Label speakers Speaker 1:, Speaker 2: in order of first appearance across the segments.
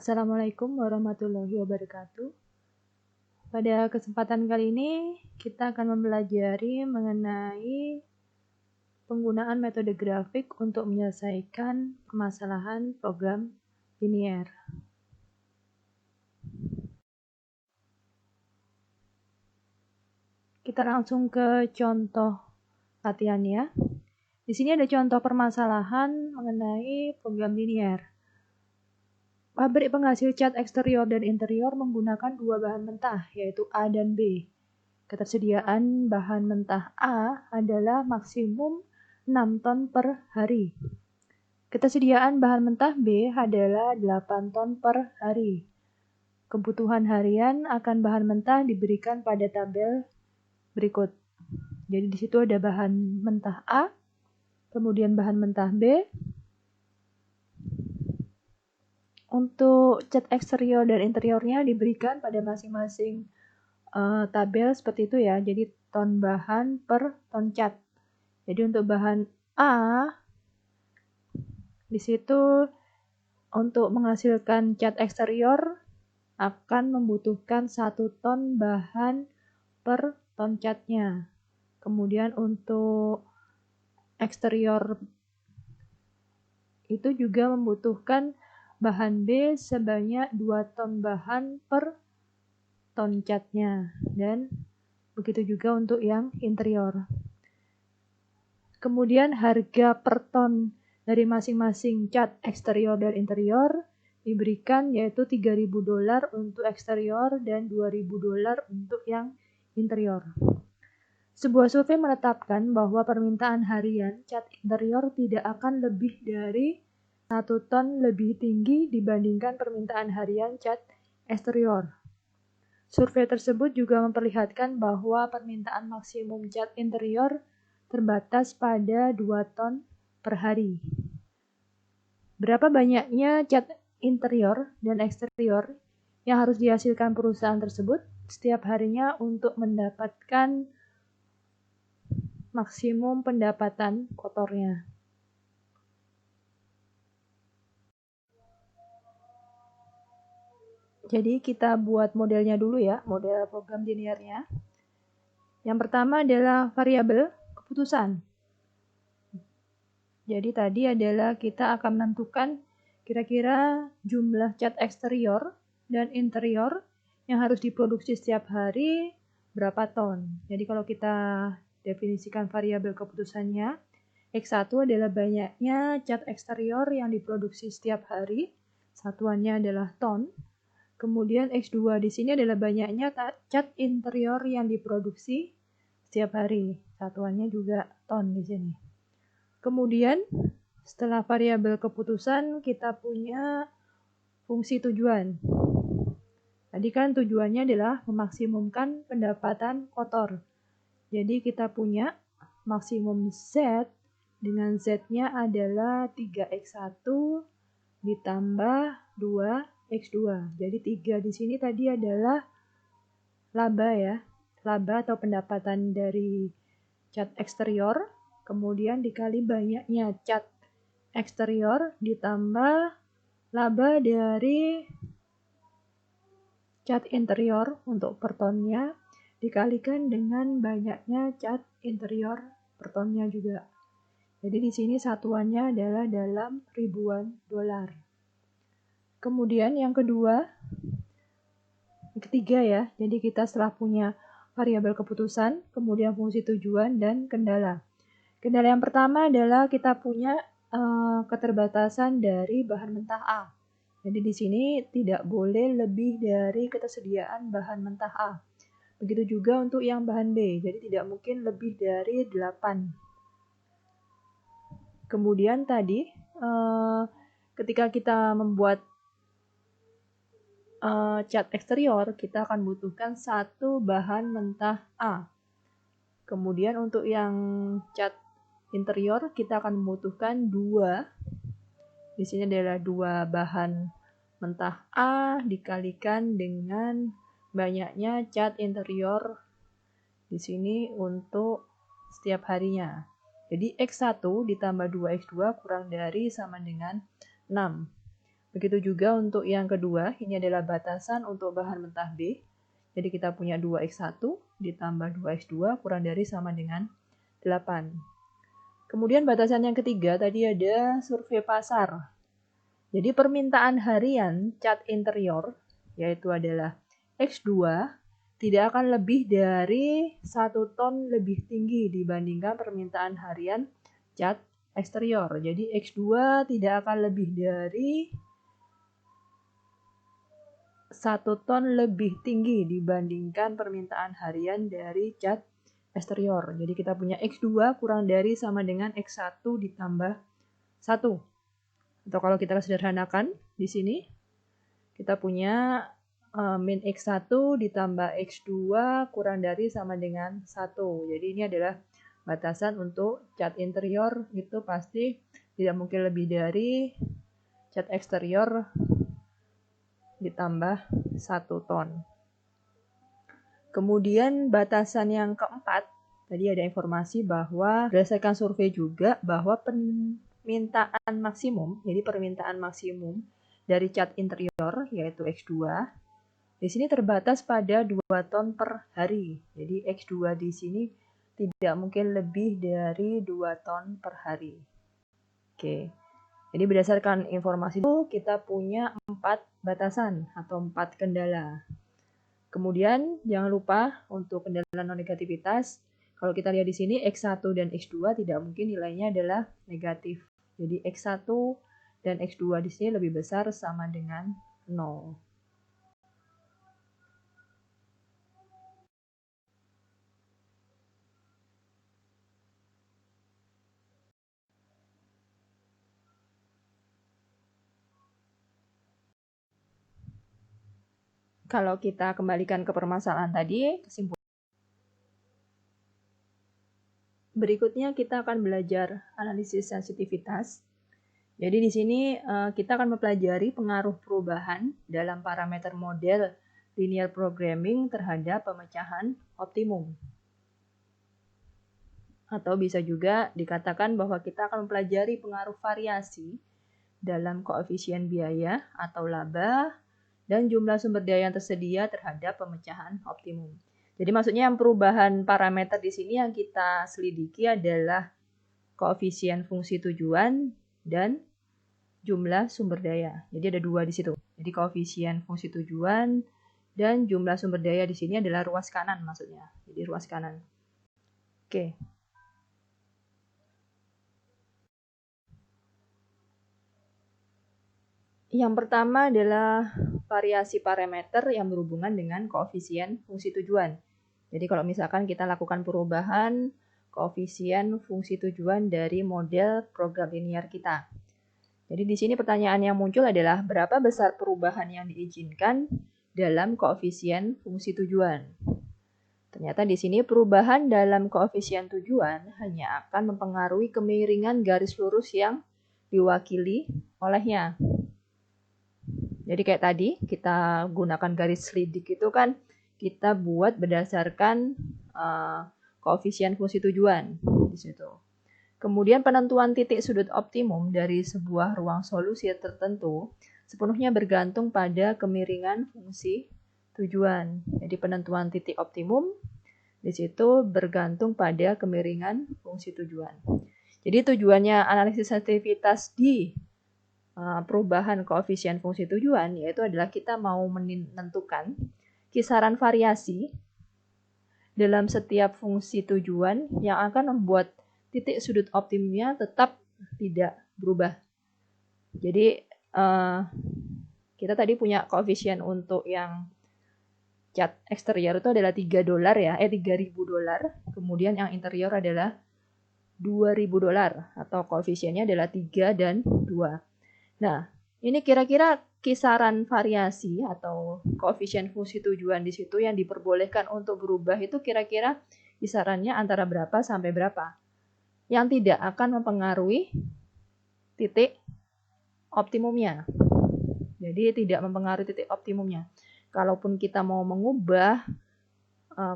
Speaker 1: Assalamualaikum warahmatullahi wabarakatuh. Pada kesempatan kali ini, kita akan mempelajari mengenai penggunaan metode grafik untuk menyelesaikan permasalahan program linier. Kita langsung ke contoh latihannya. Di sini ada contoh permasalahan mengenai program linier. Pabrik penghasil cat eksterior dan interior menggunakan dua bahan mentah, yaitu A dan B. Ketersediaan bahan mentah A adalah maksimum 6 ton per hari. Ketersediaan bahan mentah B adalah 8 ton per hari. Kebutuhan harian akan bahan mentah diberikan pada tabel berikut. Jadi di situ ada bahan mentah A, kemudian bahan mentah B. Untuk cat eksterior dan interiornya diberikan pada masing-masing tabel seperti itu ya. Jadi ton bahan per ton cat. Jadi untuk bahan A di situ untuk menghasilkan cat eksterior akan membutuhkan 1 ton bahan per ton catnya. Kemudian untuk eksterior itu juga membutuhkan bahan B sebanyak 2 ton bahan per ton catnya, dan begitu juga untuk yang interior. Kemudian harga per ton dari masing-masing cat eksterior dan interior diberikan, yaitu $3.000 untuk eksterior dan $2.000 untuk yang interior. Sebuah survei menetapkan bahwa permintaan harian cat interior tidak akan lebih dari 1 ton lebih tinggi dibandingkan permintaan harian cat eksterior. Survei tersebut juga memperlihatkan bahwa permintaan maksimum cat interior terbatas pada 2 ton per hari. Berapa banyaknya cat interior dan eksterior yang harus dihasilkan perusahaan tersebut setiap harinya untuk mendapatkan maksimum pendapatan kotornya? Jadi kita buat modelnya dulu ya, model program liniernya. Yang pertama adalah variabel keputusan. Jadi tadi adalah kita akan menentukan kira-kira jumlah cat eksterior dan interior yang harus diproduksi setiap hari berapa ton. Jadi kalau kita definisikan variabel keputusannya, X1 adalah banyaknya cat eksterior yang diproduksi setiap hari, satuannya adalah ton. Kemudian X2 di sini adalah banyaknya cat interior yang diproduksi setiap hari, satuannya juga ton di sini. Kemudian setelah variabel keputusan kita punya fungsi tujuan. Tadi kan tujuannya adalah memaksimumkan pendapatan kotor. Jadi kita punya maksimum Z dengan Z-nya adalah 3X1 ditambah 2X2. Jadi 3 di sini tadi adalah laba ya. Laba atau pendapatan dari cat eksterior, kemudian dikali banyaknya cat eksterior ditambah laba dari cat interior untuk per tonnya dikalikan dengan banyaknya cat interior per tonnya juga. Jadi di sini satuannya adalah dalam ribuan dolar. Kemudian yang ketiga ya. Jadi kita setelah punya variabel keputusan, kemudian fungsi tujuan dan kendala. Kendala yang pertama adalah kita punya keterbatasan dari bahan mentah A. Jadi di sini tidak boleh lebih dari ketersediaan bahan mentah A. Begitu juga untuk yang bahan B. Jadi tidak mungkin lebih dari 8. Kemudian tadi ketika kita membuat cat eksterior, kita akan butuhkan 1 bahan mentah A. Kemudian untuk yang cat interior kita akan membutuhkan 2. Di sini adalah 2 bahan mentah A dikalikan dengan banyaknya cat interior di sini untuk setiap harinya. Jadi X1 ditambah 2X2 kurang dari sama dengan 6. Begitu juga untuk yang kedua, ini adalah batasan untuk bahan mentah B. Jadi kita punya 2x1 ditambah 2x2 kurang dari sama dengan 8. Kemudian batasan yang ketiga tadi ada survei pasar. Jadi permintaan harian cat interior yaitu adalah X2 tidak akan lebih dari 1 ton lebih tinggi dibandingkan permintaan harian cat eksterior. Jadi X2 tidak akan lebih dari 1 ton lebih tinggi dibandingkan permintaan harian dari cat eksterior. Jadi kita punya X2 kurang dari sama dengan X1 ditambah 1. Atau kalau kita sederhanakan di sini, kita punya min X1 ditambah X2 kurang dari sama dengan 1. Jadi ini adalah batasan untuk cat interior itu pasti tidak mungkin lebih dari cat eksterior ditambah 1 ton. Kemudian batasan yang keempat, tadi ada informasi bahwa berdasarkan survei juga bahwa permintaan maksimum, jadi permintaan maksimum dari cat interior yaitu X2, di sini terbatas pada 2 ton per hari. Jadi X2 di sini tidak mungkin lebih dari 2 ton per hari. Oke. Jadi berdasarkan informasi itu kita punya 4 batasan atau 4 kendala. Kemudian jangan lupa untuk kendala non-negativitas. Kalau kita lihat di sini X1 dan X2 tidak mungkin nilainya adalah negatif. Jadi X1 dan X2 di sini lebih besar sama dengan 0. Kalau kita kembalikan ke permasalahan tadi, kesimpulan. Berikutnya kita akan belajar analisis sensitivitas. Jadi di sini kita akan mempelajari pengaruh perubahan dalam parameter model linear programming terhadap pemecahan optimum. Atau bisa juga dikatakan bahwa kita akan mempelajari pengaruh variasi dalam koefisien biaya atau laba dan jumlah sumber daya yang tersedia terhadap pemecahan optimum. Jadi maksudnya yang perubahan parameter di sini yang kita selidiki adalah koefisien fungsi tujuan dan jumlah sumber daya. Jadi ada 2 di situ. Jadi koefisien fungsi tujuan dan jumlah sumber daya di sini adalah ruas kanan maksudnya. Jadi ruas kanan. Oke. Yang pertama adalah variasi parameter yang berhubungan dengan koefisien fungsi tujuan. Jadi kalau misalkan kita lakukan perubahan koefisien fungsi tujuan dari model program linear kita. Jadi di sini pertanyaan yang muncul adalah berapa besar perubahan yang diizinkan dalam koefisien fungsi tujuan. Ternyata di sini perubahan dalam koefisien tujuan hanya akan mempengaruhi kemiringan garis lurus yang diwakili olehnya. Jadi kayak tadi kita gunakan garis selidik itu kan kita buat berdasarkan koefisien fungsi tujuan di situ. Kemudian penentuan titik sudut optimum dari sebuah ruang solusi tertentu sepenuhnya bergantung pada kemiringan fungsi tujuan. Jadi penentuan titik optimum di situ bergantung pada kemiringan fungsi tujuan. Jadi tujuannya analisis sensitivitas di perubahan koefisien fungsi tujuan yaitu adalah kita mau menentukan kisaran variasi dalam setiap fungsi tujuan yang akan membuat titik sudut optimumnya tetap tidak berubah. Jadi kita tadi punya koefisien untuk yang cat eksterior itu adalah $3 ya, $3.000. Kemudian yang interior adalah $2.000 atau koefisiennya adalah 3 dan 2. Nah, ini kira-kira kisaran variasi atau koefisien fungsi tujuan di situ yang diperbolehkan untuk berubah itu kira-kira kisarannya antara berapa sampai berapa. Yang tidak akan mempengaruhi titik optimumnya. Jadi tidak mempengaruhi titik optimumnya. Kalaupun kita mau mengubah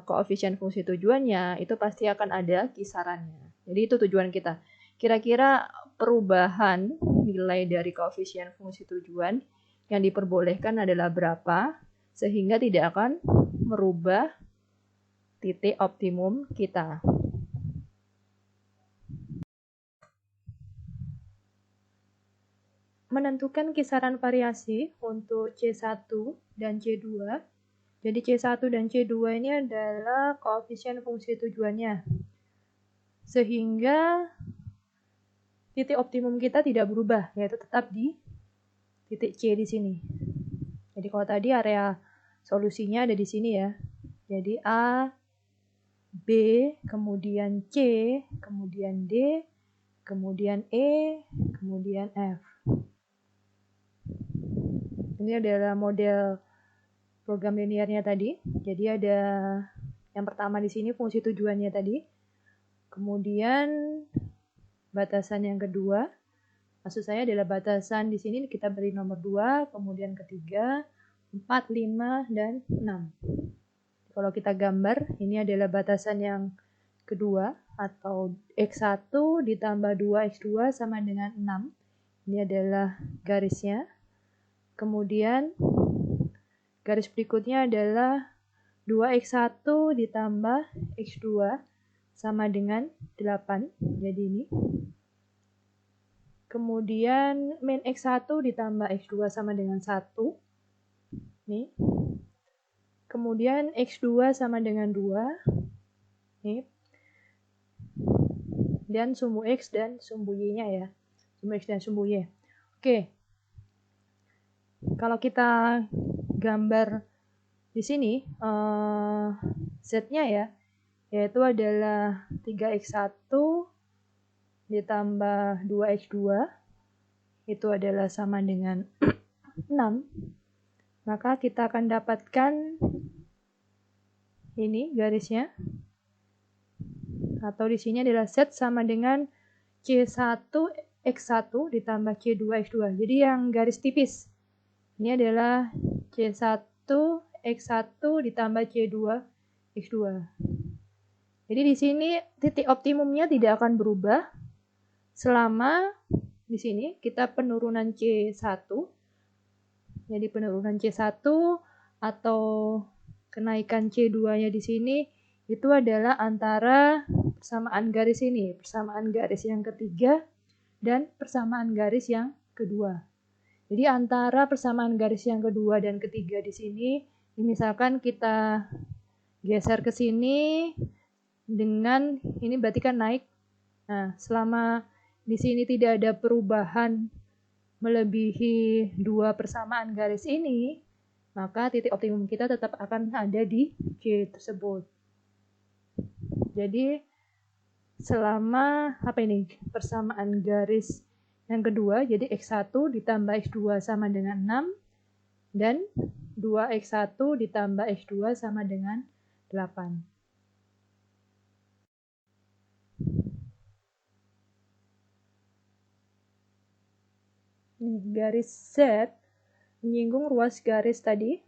Speaker 1: koefisien fungsi tujuannya, itu pasti akan ada kisarannya. Jadi itu tujuan kita. Kira-kira perubahan nilai dari koefisien fungsi tujuan yang diperbolehkan adalah berapa, sehingga tidak akan merubah titik optimum kita. Menentukan kisaran variasi untuk C1 dan C2. Jadi C1 dan C2 ini adalah koefisien fungsi tujuannya. Sehingga titik optimum kita tidak berubah, yaitu tetap di titik C di sini. Jadi kalau tadi area solusinya ada di sini ya. Jadi A, B, kemudian C, kemudian D, kemudian E, kemudian F. Ini adalah model program linearnya tadi. Jadi ada yang pertama di sini fungsi tujuannya tadi. Kemudian batasan yang kedua, maksud saya adalah batasan di sini kita beri nomor 2, kemudian ketiga, 4, 5, dan 6. Kalau kita gambar, ini adalah batasan yang kedua, atau X1 ditambah 2X2 sama dengan 6. Ini adalah garisnya. Kemudian garis berikutnya adalah 2X1 ditambah X2 sama dengan 8. Jadi ini. Kemudian min X1 ditambah X2 sama dengan 1. Nih. Kemudian X2 sama dengan 2. Nih. Dan sumbu X dan sumbu Y-nya ya. Sumbu X dan sumbu Y. Oke. Kalau kita gambar di sini Z-nya ya, yaitu adalah 3X1 ditambah 2X2, itu adalah sama dengan 6. Maka kita akan dapatkan ini garisnya, atau di sini adalah Z sama dengan C1X1 ditambah C2X2. Jadi yang garis tipis ini adalah C1X1 ditambah C2X2. Jadi di sini titik optimumnya tidak akan berubah selama di sini kita penurunan C1. Jadi penurunan C1 atau kenaikan C2-nya di sini itu adalah antara persamaan garis ini, persamaan garis yang ketiga dan persamaan garis yang kedua. Jadi antara persamaan garis yang kedua dan ketiga di sini, misalkan kita geser ke sini dengan ini berarti kan naik. Nah, selama di sini tidak ada perubahan melebihi dua persamaan garis ini, maka titik optimum kita tetap akan ada di C tersebut. Jadi selama persamaan garis yang kedua, jadi X1 ditambah X2 sama dengan 6, dan 2X1 ditambah X2 sama dengan 8. Ini garis Z menyinggung ruas garis tadi,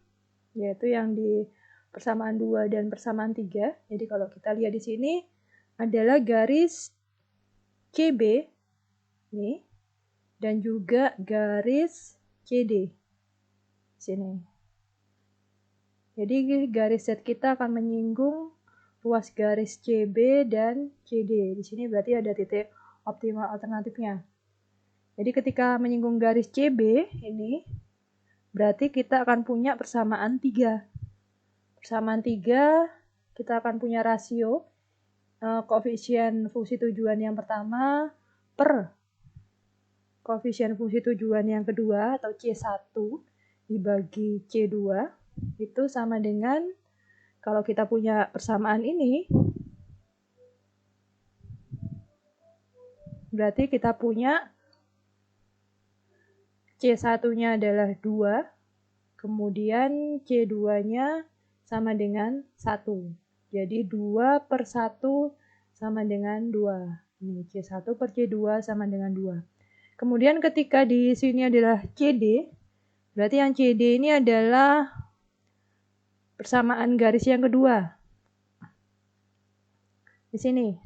Speaker 1: yaitu yang di persamaan 2 dan persamaan 3. Jadi kalau kita lihat di sini adalah garis CB, nih, dan juga garis CD sini. Jadi garis Z kita akan menyinggung ruas garis CB dan CD. Di sini berarti ada titik optimal alternatifnya. Jadi ketika menyinggung garis CB ini, berarti kita akan punya persamaan 3. Persamaan 3, kita akan punya rasio koefisien fungsi tujuan yang pertama per koefisien fungsi tujuan yang kedua atau C1 dibagi C2 itu sama dengan, kalau kita punya persamaan ini, berarti kita punya C1-nya adalah 2, kemudian C2-nya sama dengan 1. Jadi 2 per 1 sama dengan 2. Ini C1 per C2 sama dengan 2. Kemudian ketika di sini adalah CD, berarti yang CD ini adalah persamaan garis yang kedua. Di sini.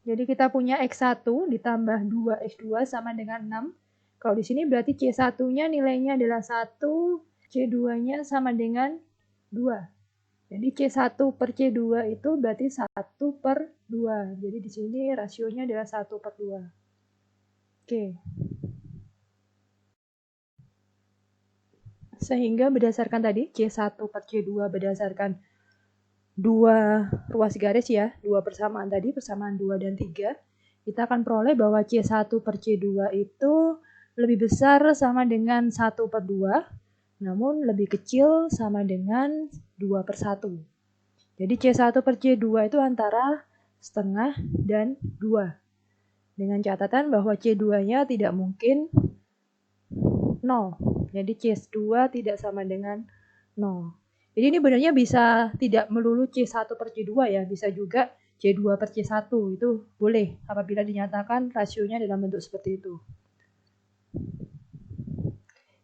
Speaker 1: Jadi kita punya X1 ditambah 2X2 sama dengan 6. Kalau di sini berarti C1-nya nilainya adalah 1, C2-nya sama dengan 2. Jadi C1 per C2 itu berarti 1 per 2. Jadi di sini rasionya adalah 1 per 2. Oke. Sehingga berdasarkan tadi C1 per C2 berdasarkan 2 ruas garis ya, 2 persamaan tadi, persamaan 2 dan 3, kita akan peroleh bahwa C1 per C2 itu lebih besar sama dengan 1 per 2, namun lebih kecil sama dengan 2 per 1. Jadi C1 per C2 itu antara setengah dan 2. Dengan catatan bahwa C2-nya tidak mungkin 0. Jadi C2 tidak sama dengan 0. Jadi ini benarnya bisa tidak melulu C1 per C2 ya, bisa juga C2 per C1, itu boleh apabila dinyatakan rasionya dalam bentuk seperti itu.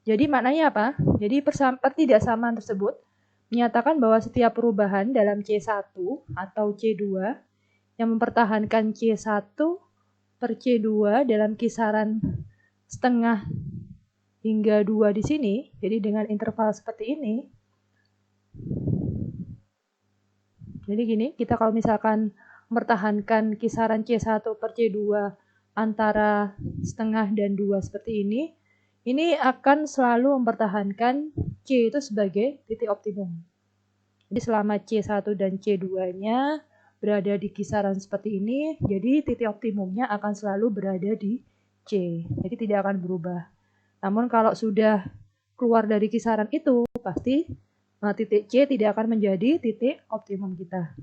Speaker 1: Jadi maknanya apa? Jadi pertidaksamaan tersebut menyatakan bahwa setiap perubahan dalam C1 atau C2 yang mempertahankan C1 per C2 dalam kisaran setengah hingga 2 di sini, jadi dengan interval seperti ini. Jadi gini, kita kalau misalkan mempertahankan kisaran C1 per C2 antara setengah dan 2 seperti ini akan selalu mempertahankan C itu sebagai titik optimum. Jadi selama C1 dan C2-nya berada di kisaran seperti ini, jadi titik optimumnya akan selalu berada di C. Jadi tidak akan berubah. Namun kalau sudah keluar dari kisaran itu, pasti titik C tidak akan menjadi titik optimum kita.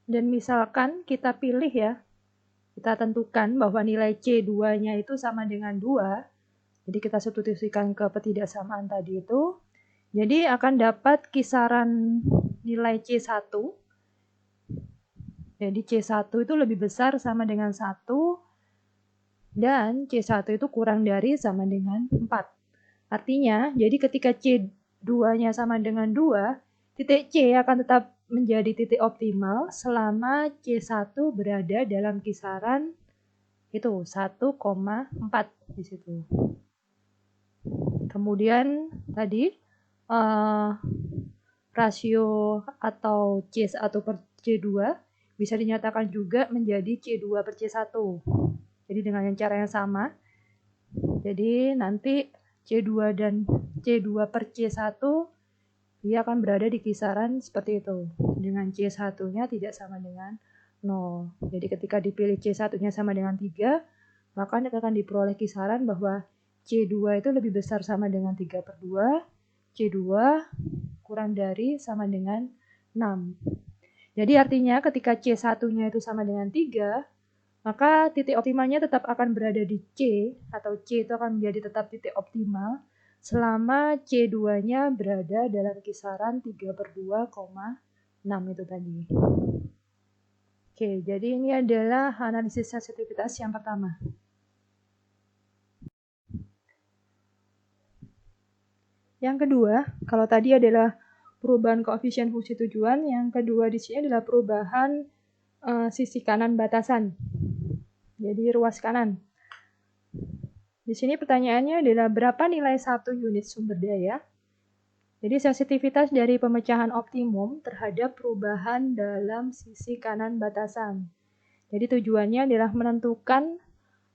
Speaker 1: Dan misalkan kita pilih ya, kita tentukan bahwa nilai C2-nya itu sama dengan 2, jadi kita substitusikan ke pertidaksamaan tadi itu, jadi akan dapat kisaran nilai C1, jadi C1 itu lebih besar sama dengan 1, dan C1 itu kurang dari sama dengan 4. Artinya, jadi ketika C2-nya sama dengan 2, titik C akan tetap menjadi titik optimal selama C1 berada dalam kisaran itu 1,4 di situ. Kemudian tadi rasio atau C1 per C2 bisa dinyatakan juga menjadi C2 per C1. Jadi dengan cara yang sama. Jadi nanti C2 dan C2 per C1 dia akan berada di kisaran seperti itu. Dengan C1-nya tidak sama dengan 0. Jadi ketika dipilih C1-nya sama dengan 3, maka akan diperoleh kisaran bahwa C2 itu lebih besar sama dengan 3 per 2, C2 kurang dari sama dengan 6. Jadi artinya ketika C1-nya itu sama dengan 3, maka titik optimalnya tetap akan berada di C, atau C itu akan menjadi tetap titik optimal selama C2-nya berada dalam kisaran 3 per 2,6 itu tadi. Oke, jadi ini adalah analisis sensitivitas yang pertama. Yang kedua, kalau tadi adalah perubahan koefisien fungsi tujuan, yang kedua di sini adalah perubahan sisi kanan batasan. Jadi ruas kanan. Di sini pertanyaannya adalah berapa nilai 1 unit sumber daya? Jadi sensitivitas dari pemecahan optimum terhadap perubahan dalam sisi kanan batasan. Jadi tujuannya adalah menentukan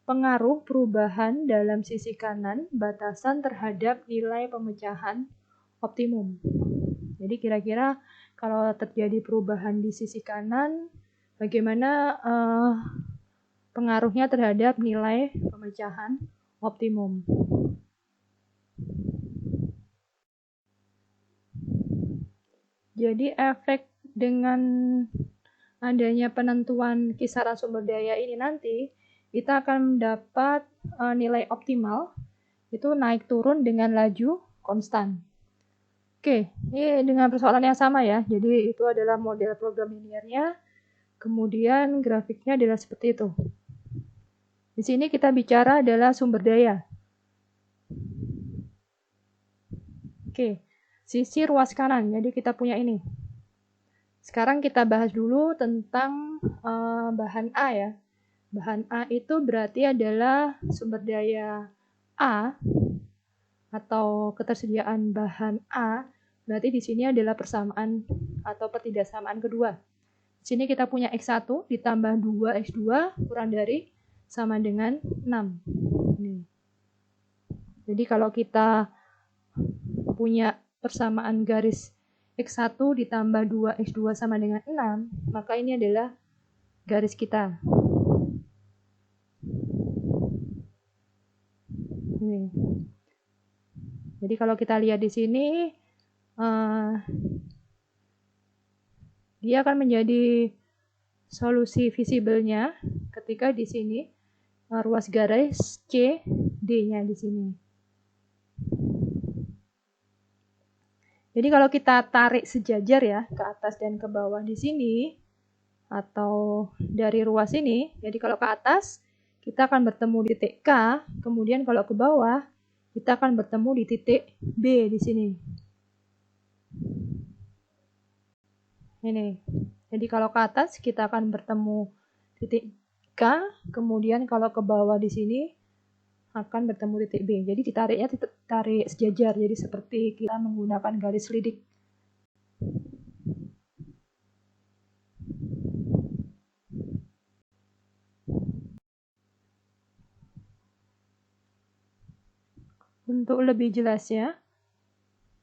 Speaker 1: pengaruh perubahan dalam sisi kanan batasan terhadap nilai pemecahan optimum. Jadi kira-kira kalau terjadi perubahan di sisi kanan, bagaimana pengaruhnya terhadap nilai pemecahan optimum. Jadi efek dengan adanya penentuan kisaran sumber daya ini nanti, kita akan mendapat nilai optimal itu naik turun dengan laju konstan. Oke, ini dengan persoalan yang sama ya. Jadi itu adalah model program linearnya. Kemudian grafiknya adalah seperti itu. Di sini kita bicara adalah sumber daya. Oke, sisi ruas kanan. Jadi kita punya ini. Sekarang kita bahas dulu tentang bahan A ya. Bahan A itu berarti adalah sumber daya A atau ketersediaan bahan A. Berarti di sini adalah persamaan atau pertidaksamaan kedua. Di sini kita punya X1 ditambah 2X2 kurang dari sama dengan 6. Jadi kalau kita punya persamaan garis X1 ditambah 2X2 sama dengan 6, maka ini adalah garis kita. Ini. Jadi kalau kita lihat di sini, dia akan menjadi solusi visibelnya ketika di sini ruas garis C, D-nya di sini. Jadi kalau kita tarik sejajar ya ke atas dan ke bawah di sini atau dari ruas ini, jadi kalau ke atas kita akan bertemu di titik K, kemudian kalau ke bawah kita akan bertemu di titik B di sini. Ini. Jadi kalau ke atas kita akan bertemu titik K, kemudian kalau ke bawah di sini akan bertemu titik B. Jadi ditariknya tarik sejajar, jadi seperti kita menggunakan garis lidik. Untuk lebih jelasnya,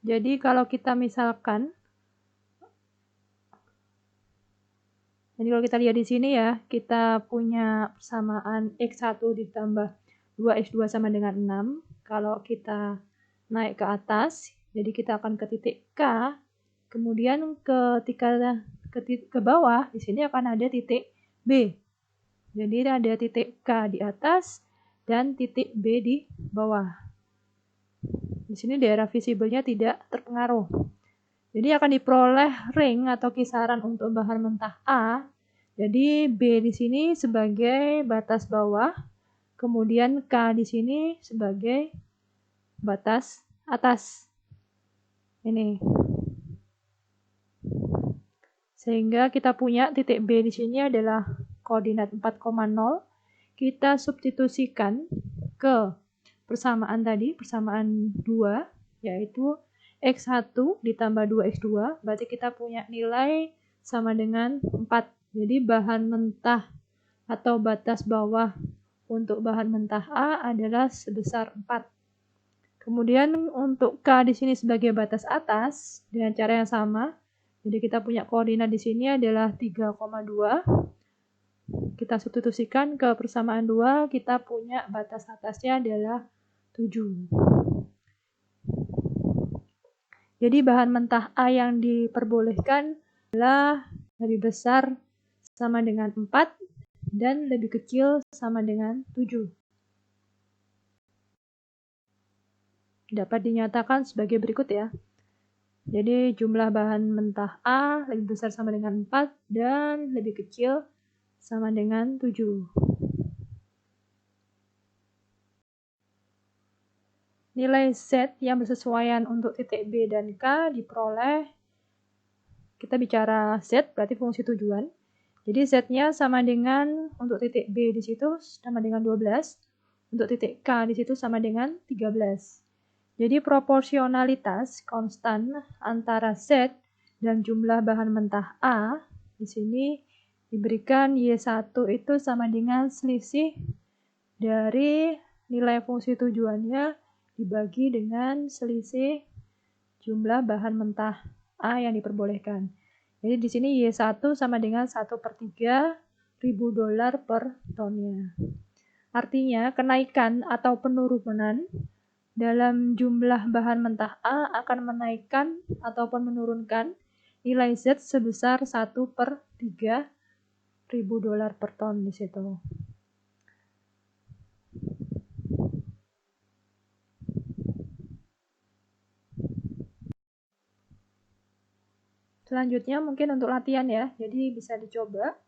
Speaker 1: jadi kalau kita misalkan, jadi kalau kita lihat di sini ya, kita punya persamaan X1 ditambah 2X2 sama dengan 6. Kalau kita naik ke atas, jadi kita akan ke titik K, kemudian ketika ke bawah, di sini akan ada titik B. Jadi ada titik K di atas dan titik B di bawah. Di sini daerah visibelnya tidak terpengaruh. Jadi akan diperoleh ring atau kisaran untuk bahan mentah A. Jadi B di sini sebagai batas bawah, kemudian K di sini sebagai batas atas. Ini. Sehingga kita punya titik B di sini adalah koordinat 4,0. Kita substitusikan ke persamaan tadi, persamaan 2, yaitu X1 ditambah 2X2, berarti kita punya nilai sama dengan 4. Jadi bahan mentah atau batas bawah untuk bahan mentah A adalah sebesar 4. Kemudian untuk K di sini sebagai batas atas dengan cara yang sama. Jadi kita punya koordinat di sini adalah 3,2. Kita substitusikan ke persamaan 2, kita punya batas atasnya adalah 7. Jadi bahan mentah A yang diperbolehkan adalah lebih besar sama dengan 4 dan lebih kecil sama dengan 7. Dapat dinyatakan sebagai berikut ya. Jadi jumlah bahan mentah A lebih besar sama dengan 4 dan lebih kecil sama dengan 7. Nilai Z yang bersesuaian untuk titik B dan K diperoleh, kita bicara Z berarti fungsi tujuan. Jadi Z-nya sama dengan untuk titik B di situ sama dengan 12, untuk titik K di situ sama dengan 13. Jadi proporsionalitas konstan antara Z dan jumlah bahan mentah A di sini diberikan Y1 itu sama dengan selisih dari nilai fungsi tujuannya dibagi dengan selisih jumlah bahan mentah A yang diperbolehkan. Jadi di sini Y1 sama dengan 1/3 ribu dolar per tonnya. Artinya kenaikan atau penurunan dalam jumlah bahan mentah A akan menaikkan ataupun menurunkan nilai Z sebesar 1/3 ribu dolar per ton di situ. Selanjutnya mungkin untuk latihan ya, jadi bisa dicoba.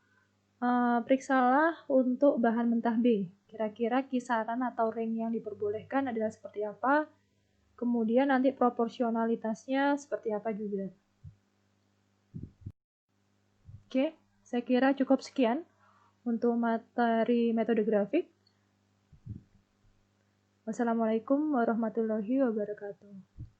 Speaker 1: Periksalah untuk bahan mentah B. Kira-kira kisaran atau ring yang diperbolehkan adalah seperti apa, kemudian nanti proporsionalitasnya seperti apa juga. Oke, saya kira cukup sekian untuk materi metode grafik. Wassalamualaikum warahmatullahi wabarakatuh.